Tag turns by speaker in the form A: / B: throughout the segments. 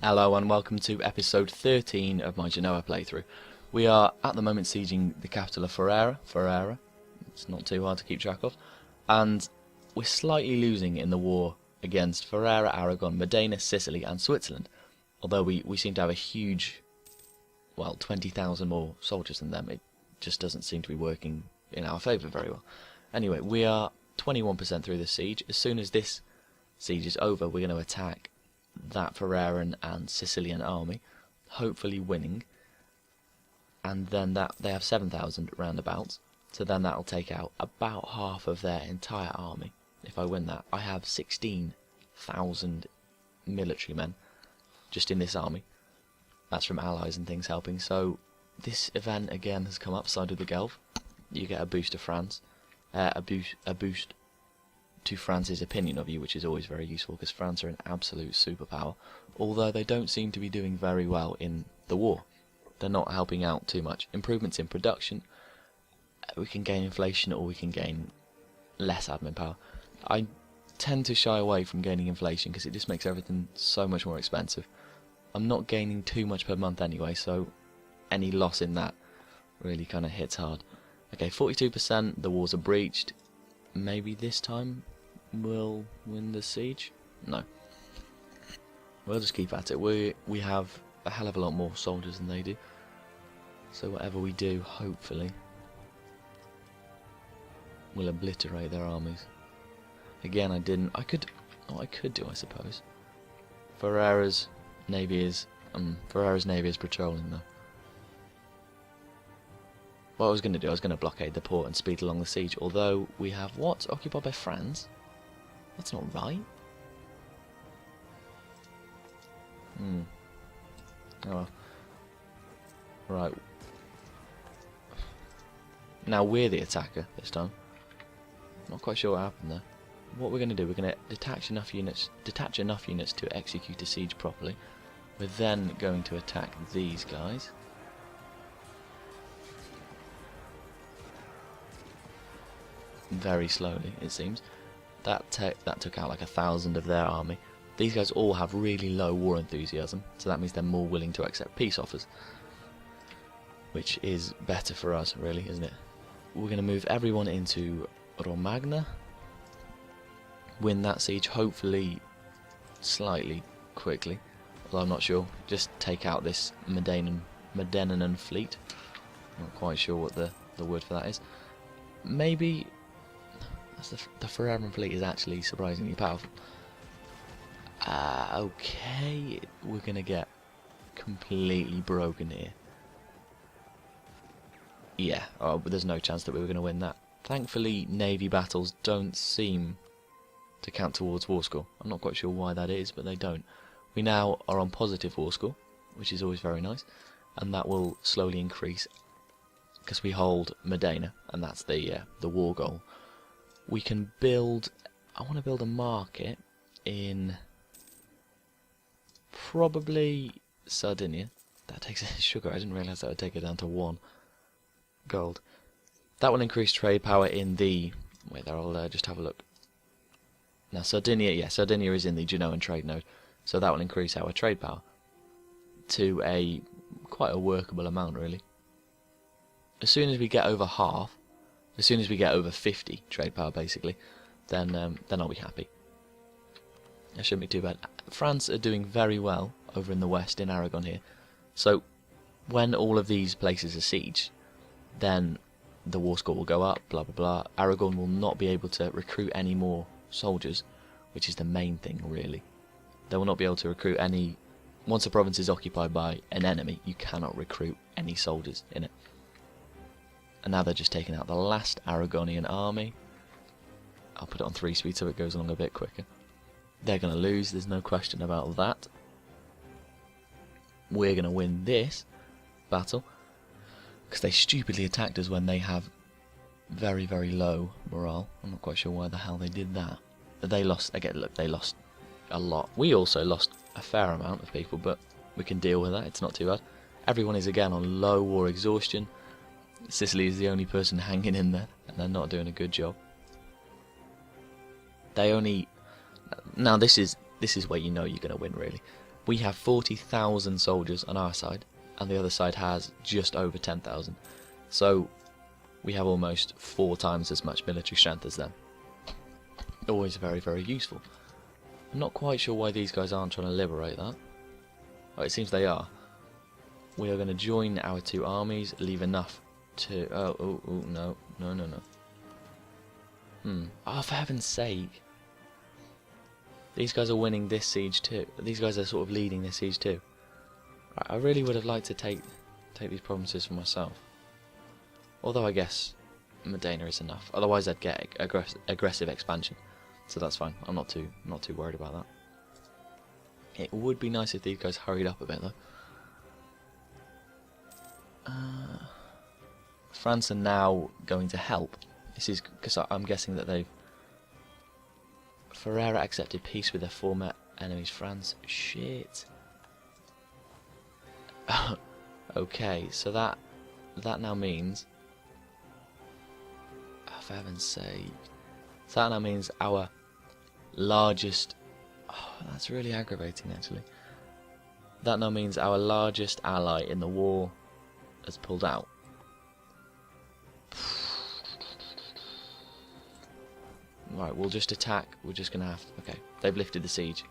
A: Hello and welcome to episode 13 of my Genoa playthrough. We are at the moment sieging the capital of Ferrara, it's not too hard to keep track of, and we're slightly losing in the war against Ferrara, Aragon, Modena, Sicily and Switzerland. Although we seem to have a huge, 20,000 more soldiers than them, it just doesn't seem to be working in our favour very well. Anyway, we are 21% through the siege. As soon as this siege is over, we're going to attack that Ferraran and Sicilian army, hopefully winning, and then that they have 7,000 roundabouts, so then that'll take out about half of their entire army. If I win that, I have 16,000 military men just in this army. That's from allies and things helping. So this event again has come up side of the Gulf. You get a boost to France, a boost to France's opinion of you, which is always very useful because France are an absolute superpower, although they don't seem to be doing very well in the war. They're not helping out too much. Improvements in production, we can gain inflation or we can gain less admin power. I tend to shy away from gaining inflation because it just makes everything so much more expensive. I'm not gaining too much per month anyway, so any loss in that really kind of hits hard. Okay, 42%, the walls are breached. Maybe this time we'll win the siege? No. We'll just keep at it. We have a hell of a lot more soldiers than they do. So whatever we do, hopefully, will obliterate their armies. Again, I could do, I suppose. Ferrara's navy is patrolling though. What I was going to do, I was going to blockade the port and speed along the siege, although we have what? Occupied by France? That's not right. Oh well. Right. Now we're the attacker this time. Not quite sure what happened there. What we're going to do, we're going to detach enough units to execute a siege properly. We're then going to attack these guys. Very slowly, it seems. That took out like 1,000 of their army. These guys all have really low war enthusiasm, so that means they're more willing to accept peace offers, which is better for us, really, isn't it? We're going to move everyone into Romagna, win that siege, hopefully slightly quickly, although I'm not sure. Just take out this Modenan fleet. Not quite sure what the word for that is. Maybe the Ferraran fleet is actually surprisingly powerful. Okay, we're gonna get completely broken here. Yeah, but there's no chance that we were gonna win that. Thankfully, navy battles don't seem to count towards war score. I'm not quite sure why that is, but they don't. We now are on positive war score, which is always very nice, and that will slowly increase because we hold Modena, and that's the war goal. We can build. I want to build a market in probably Sardinia. That takes sugar. I didn't realise that would take it down to 1 gold. That will increase trade power in the. Wait there, I'll just have a look. Now Sardinia, yeah, Sardinia is in the Genoan trade node, so that will increase our trade power to quite a workable amount, really. As soon as we get over half, as soon as we get over 50 trade power, basically, then I'll be happy. That shouldn't be too bad. France are doing very well over in the west in Aragon here. So when all of these places are sieged, then the war score will go up, blah blah blah. Aragon will not be able to recruit any more soldiers, which is the main thing, really. They will not be able to recruit any. Once a province is occupied by an enemy, you cannot recruit any soldiers in it. And now they're just taking out the last Aragonian army. I'll put it on 3 speed so it goes along a bit quicker. They're going to lose, there's no question about that. We're going to win this battle because they stupidly attacked us when they have very, very low morale. I'm not quite sure why the hell they did that. They lost, again, look, they lost a lot. We also lost a fair amount of people, but we can deal with that, it's not too bad. Everyone is again on low war exhaustion. Sicily is the only person hanging in there, and they're not doing a good job. They only... Now this is where you know you're going to win, really. We have 40,000 soldiers on our side, and the other side has just over 10,000. So we have almost 4 times as much military strength as them. Always very, very useful. I'm not quite sure why these guys aren't trying to liberate that. Oh, it seems they are. We are going to join our 2 armies, leave enough to... Oh, no. Oh, for heaven's sake. These guys are winning this siege too. These guys are sort of leading this siege too. Right, I really would have liked to take these provinces for myself. Although I guess Modena is enough. Otherwise I'd get aggressive expansion. So that's fine. I'm not too worried about that. It would be nice if these guys hurried up a bit though. France are now going to help. This is because I'm guessing that they've... Ferrara accepted peace with their former enemies, France. Shit. Okay, so that now means... Oh, for heaven's sake. So that now means our largest... Oh, that's really aggravating, actually. That now means our largest ally in the war has pulled out. Right, we'll just attack. We're just going to have... Okay, they've lifted the siege.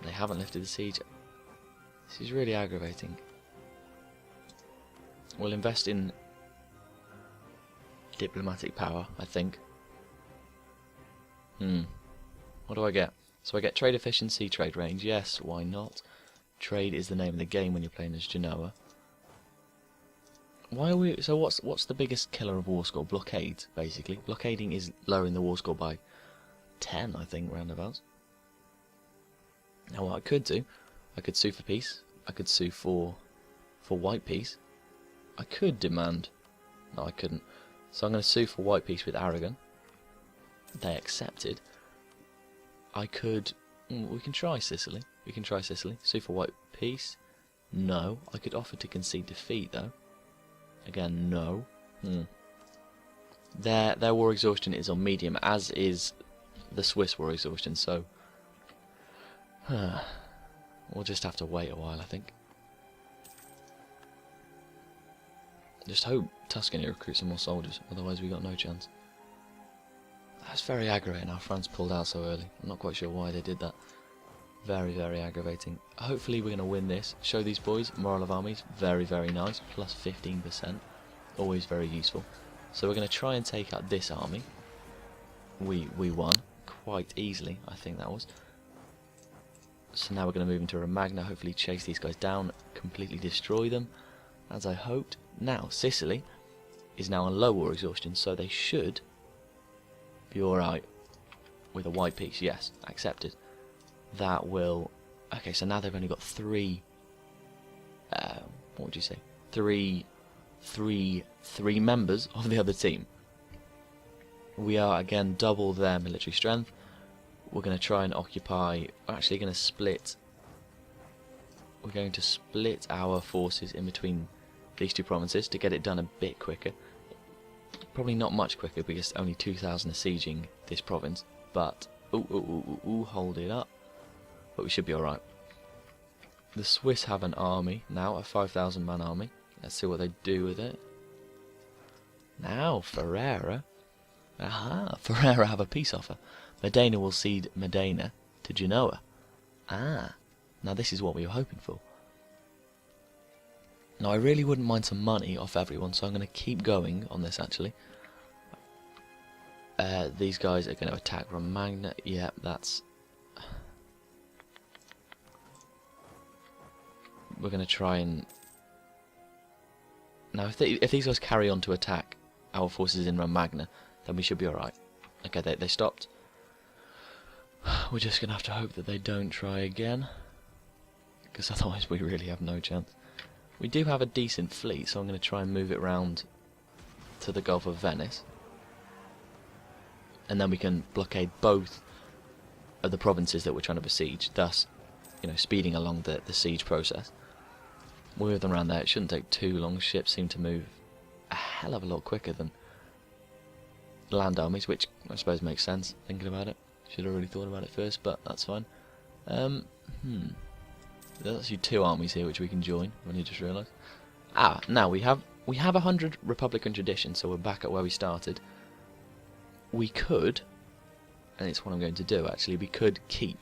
A: They haven't lifted the siege. This is really aggravating. We'll invest in diplomatic power, I think. What do I get? So I get trade efficiency, trade range. Yes, why not? Trade is the name of the game when you're playing as Genoa. Why are we... So what's the biggest killer of war score? Blockades, basically. Blockading is lowering the war score by 10, I think, roundabouts. Now what I could do, I could sue for peace. I could sue for white peace. I could demand... No, I couldn't. So I'm going to sue for white peace with Aragon. They accepted. I could... we can try Sicily. We can try Sicily. Sue for white peace. No. I could offer to concede defeat, though. Again, no. Their war exhaustion is on medium, as is the Swiss war exhaustion, so... we'll just have to wait a while, I think. Just hope Tuscany recruits some more soldiers, otherwise we got no chance. That's very aggravating how France pulled out so early. I'm not quite sure why they did that. Very, very aggravating. Hopefully we're going to win this. Show these boys moral of armies. Very, very nice. Plus 15%. Always very useful. So we're going to try and take out this army. We won quite easily, I think that was. So now we're going to move into Romagna. Hopefully chase these guys down. Completely destroy them. As I hoped. Now, Sicily is now on low war exhaustion. So they should be alright with a white peace. Yes, accepted. That will... Okay, so now they've only got 3... what would you say? Three members of the other team. We are, again, double their military strength. We're going to try and occupy... We're actually going to split... We're going to split our forces in between these 2 provinces to get it done a bit quicker. Probably not much quicker because only 2,000 are sieging this province. But... hold it up. But we should be alright. The Swiss have an army now, a 5,000 man army. Let's see what they do with it. Now, Ferrara. Aha, Ferrara have a peace offer. Modena will cede Modena to Genoa. Ah, now this is what we were hoping for. Now I really wouldn't mind some money off everyone, so I'm going to keep going on this actually. These guys are going to attack Romagna. Yep, that's... We're going to try and... Now, if these guys carry on to attack our forces in Romagna, then we should be alright. Okay, they stopped. We're just going to have to hope that they don't try again. Because otherwise we really have no chance. We do have a decent fleet, so I'm going to try and move it round to the Gulf of Venice. And then we can blockade both of the provinces that we're trying to besiege, thus, you know, speeding along the siege process. We'll move them around there. It shouldn't take too long. Ships seem to move a hell of a lot quicker than land armies, which I suppose makes sense, thinking about it. Should have really thought about it first, but that's fine. There's actually 2 armies here which we can join. When you just realised. Ah, now we have 100 Republican tradition, so we're back at where we started. We could, and it's what I'm going to do actually. We could keep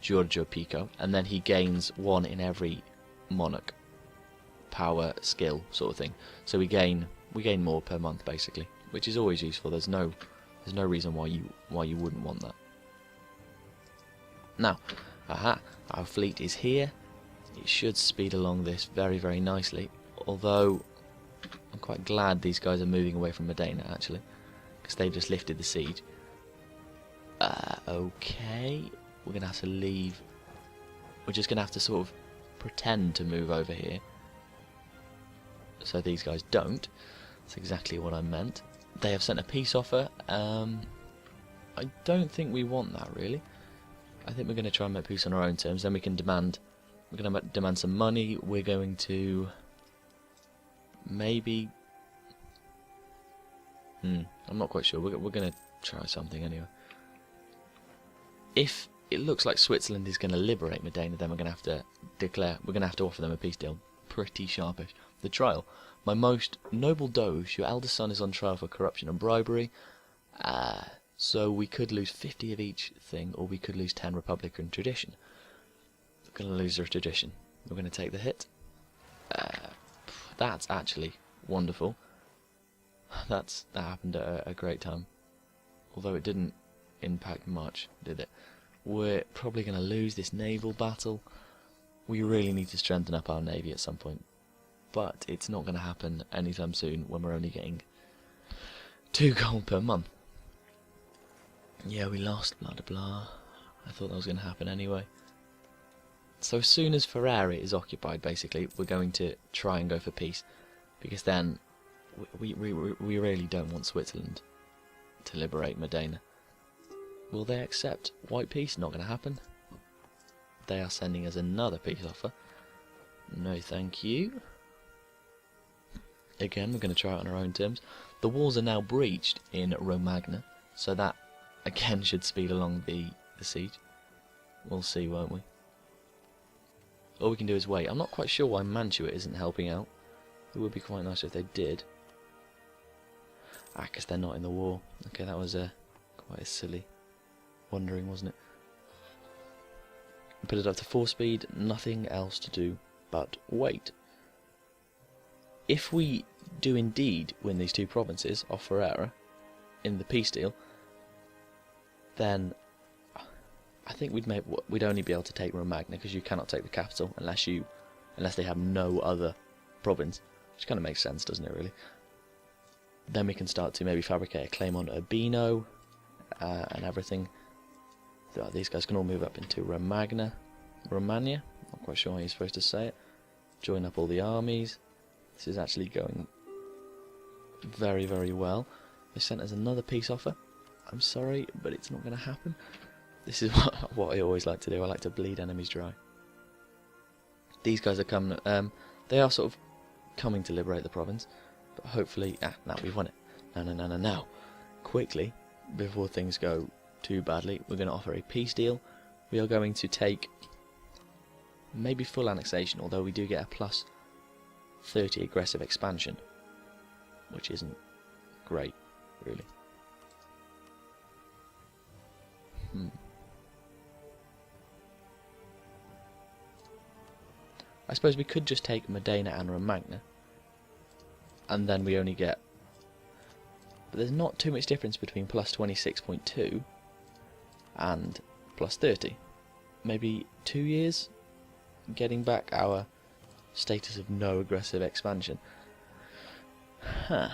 A: Giorgio Pico, and then he gains 1 in every monarch power skill sort of thing. So we gain more per month basically, which is always useful. There's no reason why you wouldn't want that. Now, our fleet is here. It should speed along this very, very nicely. Although I'm quite glad these guys are moving away from Modena actually, because they've just lifted the siege. Okay, we're gonna have to leave. We're just gonna have to sort of pretend to move over here, so these guys don't. That's exactly what I meant. They have sent a peace offer. I don't think we want that really. I think we're going to try and make peace on our own terms. Then we can demand. We're going to demand some money. We're going to maybe. I'm not quite sure. We're going to try something anyway. If it looks like Switzerland is going to liberate Modena, then we're going to have to declare. We're going to have to offer them a peace deal. Pretty sharpish. The trial. My most noble doge, your eldest son is on trial for corruption and bribery. So we could lose 50 of each thing, or we could lose 10 Republican tradition. We're going to lose our tradition. We're going to take the hit. That's actually wonderful. That happened at a great time. Although it didn't impact much, did it? We're probably going to lose this naval battle. We really need to strengthen up our navy at some point. But it's not going to happen anytime soon when we're only getting 2 gold per month. Yeah, we lost, blah blah blah. I thought that was going to happen anyway. So as soon as Ferrara is occupied, basically, we're going to try and go for peace. Because then we really don't want Switzerland to liberate Modena. Will they accept white peace? Not going to happen. They are sending us another peace offer. No thank you. Again, we're going to try it on our own terms. The walls are now breached in Romagna, so that again should speed along the siege. We'll see, won't we? All we can do is wait. I'm not quite sure why Mantua isn't helping out. It would be quite nice if they did. Because they're not in the war. Okay, that was quite a silly wondering, wasn't it? Put it up to 4 speed, nothing else to do but wait. If we do indeed win these 2 provinces off Ferrara in the peace deal, then I think we'd only be able to take Romagna, because you cannot take the capital unless they have no other province, which kind of makes sense, doesn't it? Really. Then we can start to maybe fabricate a claim on Urbino and everything. So these guys can all move up into Romagna, Romagna. Not quite sure how you're supposed to say it. Join up all the armies. This is actually going very, very well. They sent us another peace offer. I'm sorry, but it's not going to happen. This is what I always like to do. I like to bleed enemies dry. These guys are coming. They are sort of coming to liberate the province, but hopefully, now we've won it. Now, quickly, before things go too badly, we're going to offer a peace deal. We are going to take maybe full annexation, although we do get a plus 30 aggressive expansion, which isn't great, really. I suppose we could just take Modena and Romagna, and then we only get... But there's not too much difference between plus 26.2 and plus 30. Maybe 2 years getting back our status of no aggressive expansion. Huh.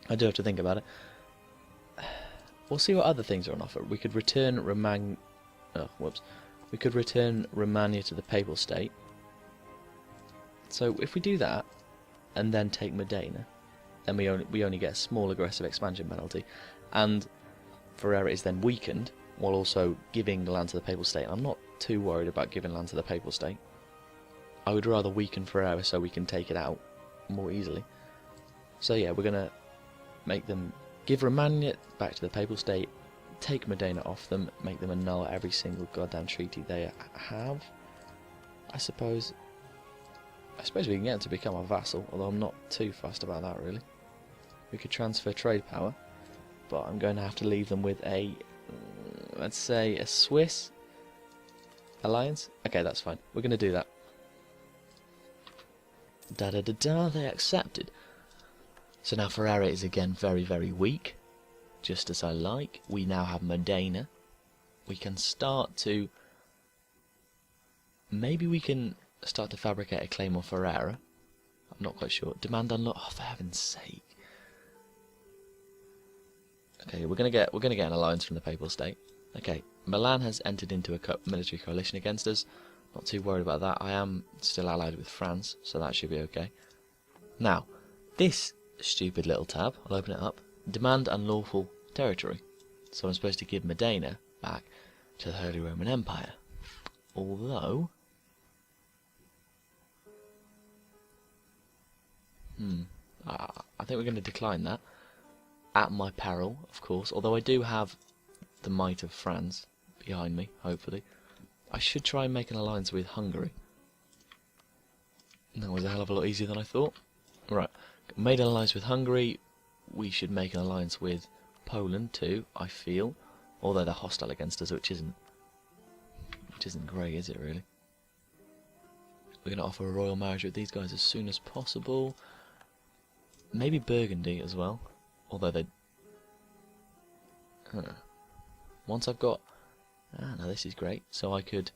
A: I do have to think about it. We'll see what other things are on offer. We could return We could return Romagna to the Papal State. So if we do that, and then take Modena, then we only get a small aggressive expansion penalty, and Ferrara is then weakened while also giving the land to the Papal State. I'm not too worried about giving land to the Papal State. I would rather weaken Ferrara so we can take it out more easily. So yeah, we're gonna make them give Romagna back to the Papal State, take Modena off them, make them annul every single goddamn treaty they have. I suppose we can get them to become a vassal, although I'm not too fussed about that really. We could transfer trade power, but I'm going to have to leave them with a, let's say, a Swiss alliance. Okay, that's fine. We're going to do that. They accepted. So now Ferrara is again very, very weak, just as I like. We now have Modena. We can start to... Maybe we can start to fabricate a claim on Ferrara. I'm not quite sure. Demand unlock. Oh, for heaven's sake. Okay, we're gonna get an alliance from the Papal State. Okay, Milan has entered into a military coalition against us. Not too worried about that. I am still allied with France, so that should be okay. Now, this stupid little tab, I'll open it up. Demand unlawful territory. So I'm supposed to give Modena back to the Holy Roman Empire. Although... I think we're going to decline that. At my peril, of course. Although I do have the might of France behind me, hopefully. I should try and make an alliance with Hungary. That was a hell of a lot easier than I thought. Right, made an alliance with Hungary. We should make an alliance with Poland too, I feel. Although they're hostile against us, which isn't great, is it really? We're going to offer a royal marriage with these guys as soon as possible. Maybe Burgundy as well. Although they... Once I've got... now this is great. So I could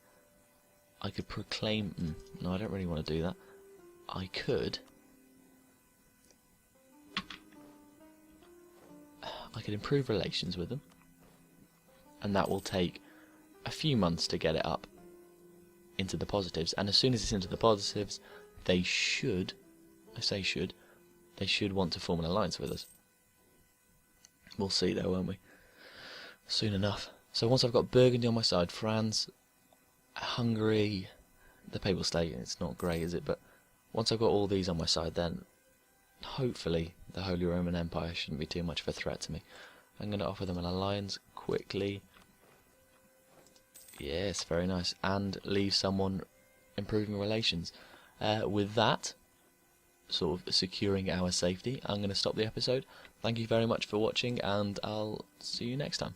A: proclaim... no, I don't really want to do that. I could improve relations with them. And that will take a few months to get it up into the positives. And as soon as it's into the positives, they should... I say should... they should want to form an alliance with us. We'll see though, won't we? Soon enough. So once I've got Burgundy on my side, France, Hungary, the Papal State, it's not great, is it? But once I've got all these on my side, then hopefully the Holy Roman Empire shouldn't be too much of a threat to me. I'm going to offer them an alliance quickly. Yes, very nice. And leave someone improving relations. With that, sort of securing our safety, I'm going to stop the episode. Thank you very much for watching, and I'll see you next time.